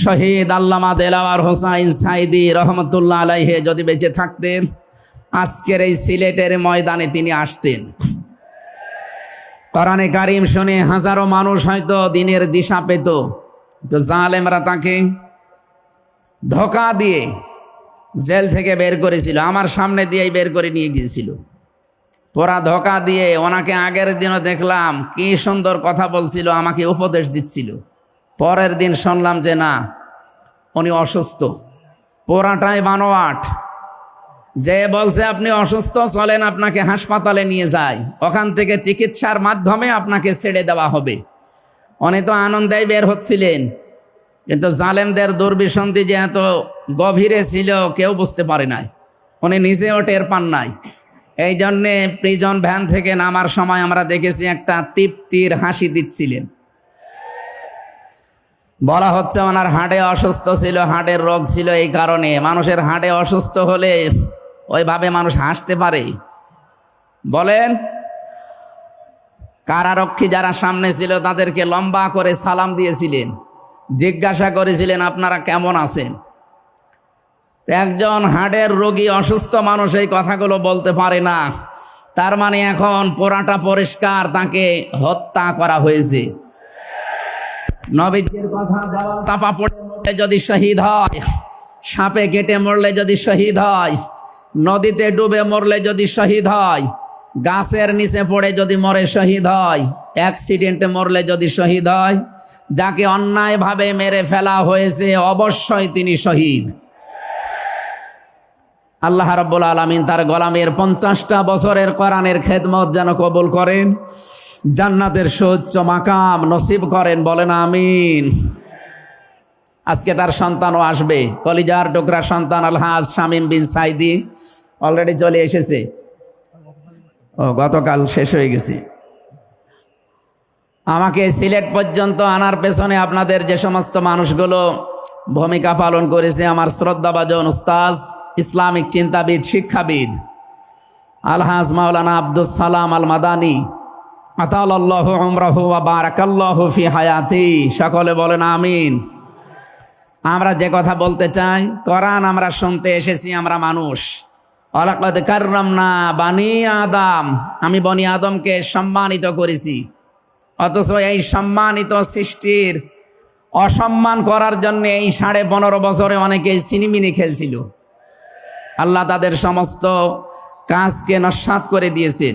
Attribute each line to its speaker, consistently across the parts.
Speaker 1: শহীদ আল্লামা দেলাওয়ার হোসাইন সাইদি রহমতুল্লাহ আলাইহি যদি বেঁচে থাকতেন, আজকের এই সিলেটের ময়দানে তিনি আসতেন। কোরআনে কারিম শুনে হাজারো মানুষ হয়তো দিনের দিশা পেত। তো জালেমরা তাকে ধোঁকা দিয়ে জেল থেকে বের করেছিল, আমার সামনে দিয়েই বের করে নিয়ে গিয়েছিল। ওরা ধোঁকা দিয়ে ওনাকে আগের দিনও দেখলাম কি সুন্দর কথা বলছিল, আমাকে উপদেশ দিচ্ছিল। পরের দিন শুনলাম যে না, উনি অসুস্থ, পোড়াটাই বানোয়াট। যে বলছে আপনি অসুস্থ, চলেন আপনাকে হাসপাতালে নিয়ে যাই, ওখান থেকে চিকিৎসার মাধ্যমে আপনাকে ছেড়ে দেওয়া হবে। উনি তো আনন্দেই বের হচ্ছিলেন, কিন্তু জালেমদের দুর্বিসন্ধি যে এত গভীরে ছিল কেউ বুঝতে পারে নাই, উনি নিজেও টের পান নাই। এই জন্যে প্রিজন ভ্যান থেকে নামার সময় আমরা দেখেছি একটা তৃপ্তির হাসি দিচ্ছিলেন। বলা হচ্ছে ওনার হাড়ে অসুস্থ ছিল, হাড়ের রোগ ছিল। এই কারণে মানুষের হাড়ে অসুস্থ হলে ওইভাবে মানুষ হাসতে পারে? বলেন। কারারক্ষী যারা সামনে ছিল তাদেরকে লম্বা করে সালাম দিয়েছিলেন, জিজ্ঞাসা করেছিলেন আপনারা কেমন আছেন। একজন হাড়ের রোগী অসুস্থ মানুষ এই কথাগুলো বলতে পারে না, তার মানে এখন পোড়াটা পরিষ্কার, তাকে হত্যা করা হয়েছে। নবীজির কথা দেওয়াল চাপা পড়ে মরলে যদি শহীদ হয়, সাপে কেটে মরলে যদি শহীদ হয়, নদীতে ডুবে মরলে যদি শহীদ হয়, গাছের নিচে পড়ে যদি মরে শহীদ হয়, অ্যাক্সিডেন্টে মরলে যদি শহীদ হয়, যাকে অন্যায়ভাবে মেরে ফেলা হয়েছে অবশ্যই তিনি শহীদ। আল্লাহ রাব্বুল আলামিন তার গোলামের 50টা বছরের কোরআনের খেদমত যেন কবুল করেন, জান্নাতের সুউচ্চ মাকাম নসিব করেন, বলেন আমিন। আজকে তার সন্তানও আসবে, কলিজার টুকরা সন্তান আলহাজ শামীম বিন সাইদি অলরেডি চলে এসেছে। গতকাল শেষ হয়ে গেছে। আমাকে সিলেট পর্যন্ত আনার পেছনে আপনাদের যে সমস্ত মানুষগুলো ভূমিকা পালন করেছে, আমার শ্রদ্ধাভাজন উস্তাজ, ইসলামিক চিন্তাবিদ, শিক্ষাবিদ আলহাজ মাওলানা আব্দুস সালাম আল মাদানী আতালাল্লাহু উমরাহু ওয়া বারাকাল্লাহু ফি হায়াতি, সকলে বলেন আমিন। আমরা যে কথা বলতে চাই, কোরআন আমরা শুনতে এসেছি, আমরা মানুষ। ওয়ালাকাদ কাররামনা বানি আদম, আমি বনি আদমকে সম্মানিত করেছি। অথচ এই সম্মানিত সৃষ্টির অসম্মান করার জন্য এই 15.5 বছরে অনেকেই সিনিমিনি খেলছিল। আল্লাহ তাদের সমস্ত কাজকে নস্যাৎ করে দিয়েছেন।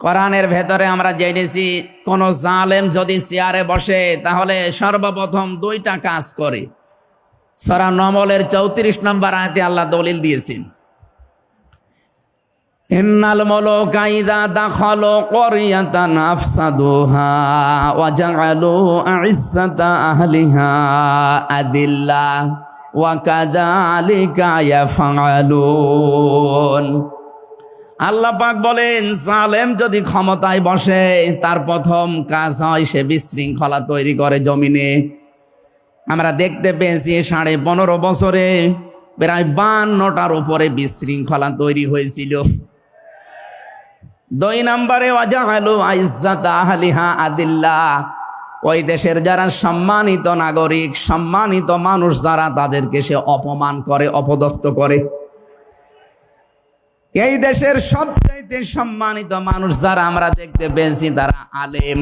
Speaker 1: কোরআনের ভেতরে আমরা জেনেছি, কোন জালেম যদি চেয়ারে বসে তাহলে সর্বপ্রথম 2টা কাজ করে। সূরা নমলের 34 নম্বর আয়াতে আল্লাহ দলিল দিয়েছেন, ইন্নাল মুলুকা ইযা দাখালু ক্বরিয়াতান আফসাদুহা ওয়া জাআলু আ'iজ্জাতা আহলিহা আদিল্লা ওয়া কাযালিকা ইয়াফআলুন। আল্লাহ পাক বলেন, জালেম যদি ক্ষমতায় বসে তার প্রথম কাজ হয় সে বিশৃঙ্খলা তৈরি করে জমিনে। আমরা দেখতে পেয়েছি 15.5 বছরে প্রায় 52টার উপরে বিশৃঙ্খলা তৈরি হয়েছিল। 2 নম্বরে ওয়াজাআলু আ'iজ্জাতা আহলিহা আদিল্লা, ওই দেশের যারা সম্মানিত নাগরিক, সম্মানিত মানুষ যারা, তাদেরকে সে অপমান করে, অপদস্থ করে। এই দেশের সবচেয়ে সম্মানিত মানুষ যারা আমরা দেখতে পেয়েছি তারা আলেম,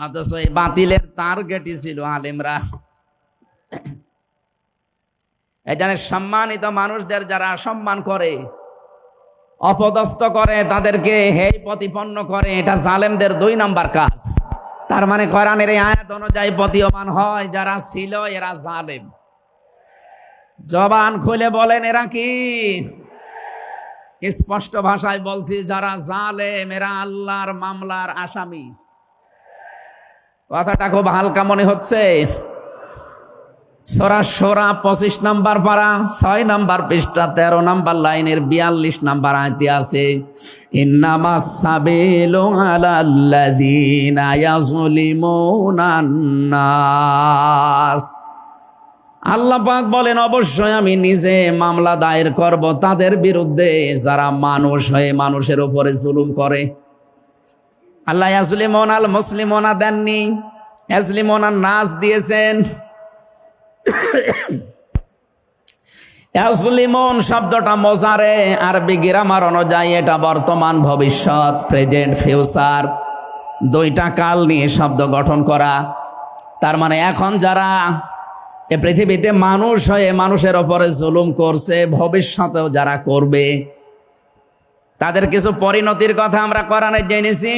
Speaker 1: অথচ এই বাতিলের টার্গেটই ছিল আলেমরা। এখানে সম্মানিত মানুষদের যারা সম্মান করে, অপদস্থ করে, তাদেরকে হেয় প্রতিপন্ন করে, এটা জালেমদের 2 নম্বর কাজ। তার মানে কোরআনের এই আয়াত অনুযায়ী প্রতীয়মান হয় যারা ছিল এরা জালেম। জবান খুলে বলেন এরা কি? স্পষ্ট ভাষায় বলছি, যারা জালেম এরা আল্লাহর মামলার আসামি। কথাটা খুব হালকা মনে হচ্ছে। সূরা শূরা 25 নম্বর পারা 6 নম্বর পৃষ্ঠা 13 নম্বর লাইনের 42 নম্বর আয়াতে আছে, ইন্নামাস সাবিলু আলাল্লাযিনা ইয়াযলিমুনান নাস। আল্লাহ পাক বলেন, অবশ্যই আমি নিজে মামলা দায়ের করব তাদের বিরুদ্ধে যারা মানুষ হয়ে মানুষের উপরে জুলুম করে। আল্লাহ ইয়াজলিমুনাল মুসলিমুনা দেননি, ইয়াজলিমুনান নাস দিয়েছেন। ইয়াজলিমুন শব্দটা মোজারে, আরবি গ্রামার অনুযায়ী এটা বর্তমান, ভবিষ্যৎ, প্রেজেন্ট, ফিউচার, দুইটা কাল নিয়ে শব্দ গঠন করা। তার মানে এখন যারা এ পৃথিবীতে মানুষ হয়ে মানুষের ওপরে জুলুম করছে, ভবিষ্যতেও যারা করবে, তাদের কিছু পরিণতির কথা আমরা কোরআনে জেনেছি।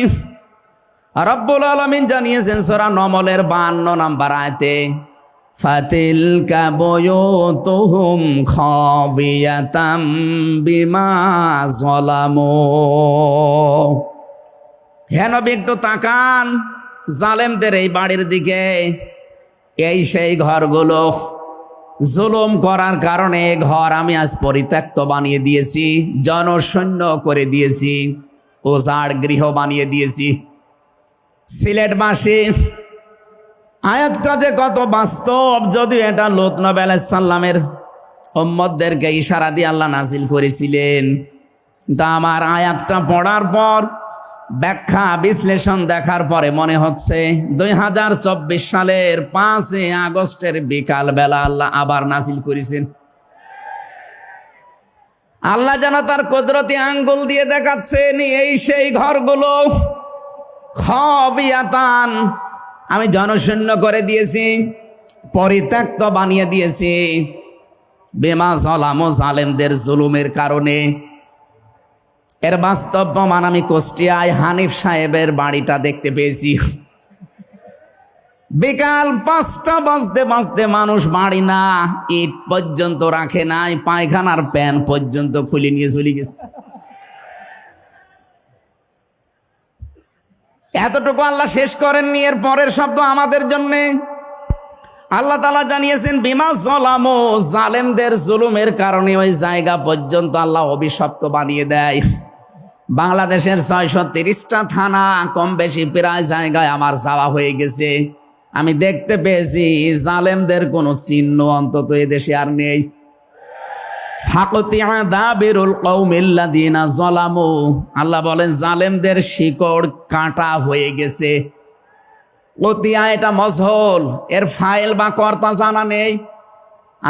Speaker 1: রব্বুল আলামিন জানিয়েছেন সূরা নমলের 52 নম্বর আয়াতে, ফাতিলকা বুয়ুতুহুম খাবিয়াতাম বিমা যালামু। হে নবী, একটু তাকান জালেমদের এই বাড়ির দিকে। এই সেই ঘরগুলো, জুলুম করার কারণে ঘর আমি আজ পরিত্যক্ত বানিয়ে দিয়েছি, জনশূন্য করে দিয়েছি, উজাড় গৃহ বানিয়ে দিয়েছি। সিলেটবাসী, আয়াতটা যে কত বাস্তব, যদিও এটা লূত নবী আলাইহিস সালামের উম্মতদেরকে ইশারা দিয়ে আল্লাহ নাজিল করেছিলেন। তা আমার আয়াতটা পড়ার পর, ব্যাখ্যা বিশ্লেষণ দেখার পরে মনে হচ্ছে 2024 সালের 5 আগস্টের বিকাল বেলা আল্লাহ আবার নাজিল করেছেন। আল্লাহ যেন তার কুদরতি আঙ্গুল দিয়ে দেখাচ্ছেন, এই সেই ঘরগুলো খাবিয়াতান, আমি জনশূন্য করে দিয়েছি, পরিত্যক্ত বানিয়ে দিয়েছি, বিমা যালামু, জালেমদের জুলুমের কারণে। এর বাস্তব প্রমাণ আমি কুষ্টিয়ায় হানিফ সাহেবের বাড়িটা দেখতে পেয়েছি। বিকাল 5টা বাজতে বাজতে মানুষ বাড়ি না ইট পর্যন্ত রাখে নাই, পায়খানার প্যান পর্যন্ত খুলে নিয়ে চলে গেছে। এতটুকু আল্লাহ শেষ করেননি, এর পরের শব্দ আমাদের জন্যে। আল্লাহ তাআলা জানিয়েছেন বিমা যালামু, জালেমদের জুলুমের কারণে ওই জায়গা পর্যন্ত আল্লাহ অভিশপ্ত বানিয়ে দেয়। বাংলাদেশের 630টা থানা, কম বেশি প্রায় জায়গায় আমার যাওয়া হয়ে গেছে। আমি দেখতে পেয়েছি জালেমদের কোনো চিহ্ন অন্তত এদেশে আর নেই। ফাকতিয়া দাবিরুল কওমিল্লাযিনা যালামু, আল্লাহ বলেন জালেমদের শিকড় কাটা হয়ে গেছে। কতিয়া এটা মজহুল, এর ফাইল বা কর্তা জানা নেই।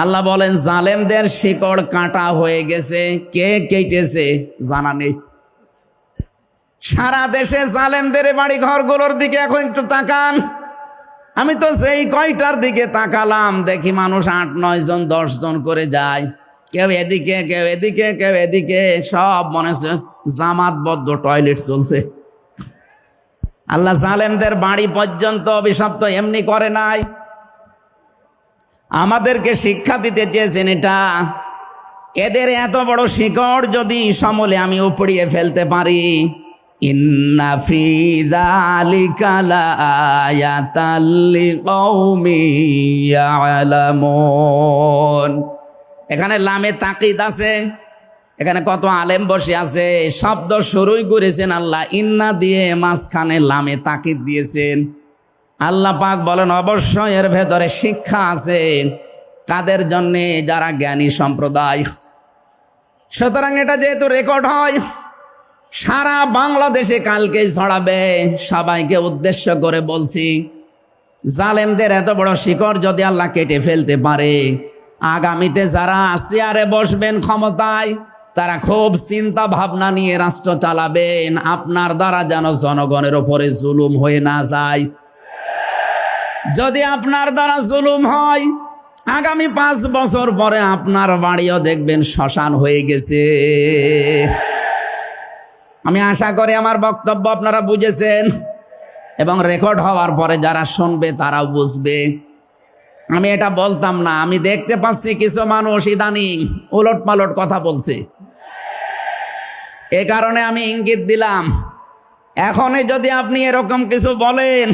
Speaker 1: আল্লাহ বলেন জালেমদের শিকড় কাটা হয়ে গেছে, কে কেটেছে জানা নেই। সারা দেশে জালেমদের বাড়ি ঘরগুলোর দিকে এখন একটু তাকান। আমি তো সেই কয়টার দিকে তাকালাম, দেখি মানুষ 8-9 জন 10 জন করে যায়, কেউ এদিকে কেউ এদিকে কেউ এদিকে, সব মনে হচ্ছে জামাতবদ্ধ টয়লেট চলছে। আল্লাহ জালেমদের বাড়ি পর্যন্ত অভিশপ্ত এমনি করে নাই, আমাদেরকে শিক্ষা দিতে চেয়েছেন এটা। এদের এত বড় শিকড় যদি সমূলে আমি উপড়িয়ে ফেলতে পারি, ইন্না ফি যালিকা লাআয়াতাল লিকাউমিন ইয়ালামুন। এখানে লামে তাকিদ আছে, এখানে কত আলেম বসে আছে, শব্দ শুরুই করেছেন আল্লাহ ইন্না দিয়ে, মাঝখানে লামে তাকিদ দিয়েছেন। আল্লাহ পাক বলেন অবশ্যই এর ভেতরে শিক্ষা আছে, কাদের জন্যে? যারা জ্ঞানী সম্প্রদায়। সুতরাং এটা যেহেতু রেকর্ড হয়, সারা বাংলাদেশে কালকে ছড়াবে। সবাইকে উদ্দেশ্য করে বলছি, জালেমদের এত বড় শিকড় যদি আল্লাহ কেটে ফেলতে পারে, আগামীতে যারা চেয়ারে বসবেন ক্ষমতায়, তারা খুব চিন্তা ভাবনা নিয়ে রাষ্ট্র চালাবেন, আপনার দ্বারা যেন জনগণের ওপরে জুলুম হয়ে না যায়। যদি আপনার দ্বারা জুলুম হয়, আগামী 5 বছর পরে আপনার বাড়িও দেখবেন শ্মশান হয়ে গেছে। আমি আশা করি আমার বক্তব্য আপনারা বুঝেছেন, এবং রেকর্ড হওয়ার পরে যারা শুনবে তারাও বুঝবে। আমি এটা বলতাম না, আমি দেখতে পাচ্ছি কিছু মানুষ ইদানিং উলট পালট কথা বলছে, এ কারণে আমি ইঙ্গিত দিলাম। এখনই যদি আপনি এরকম কিছু বলেন,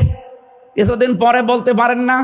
Speaker 1: কিছুদিন পরে বলতে পারেন না।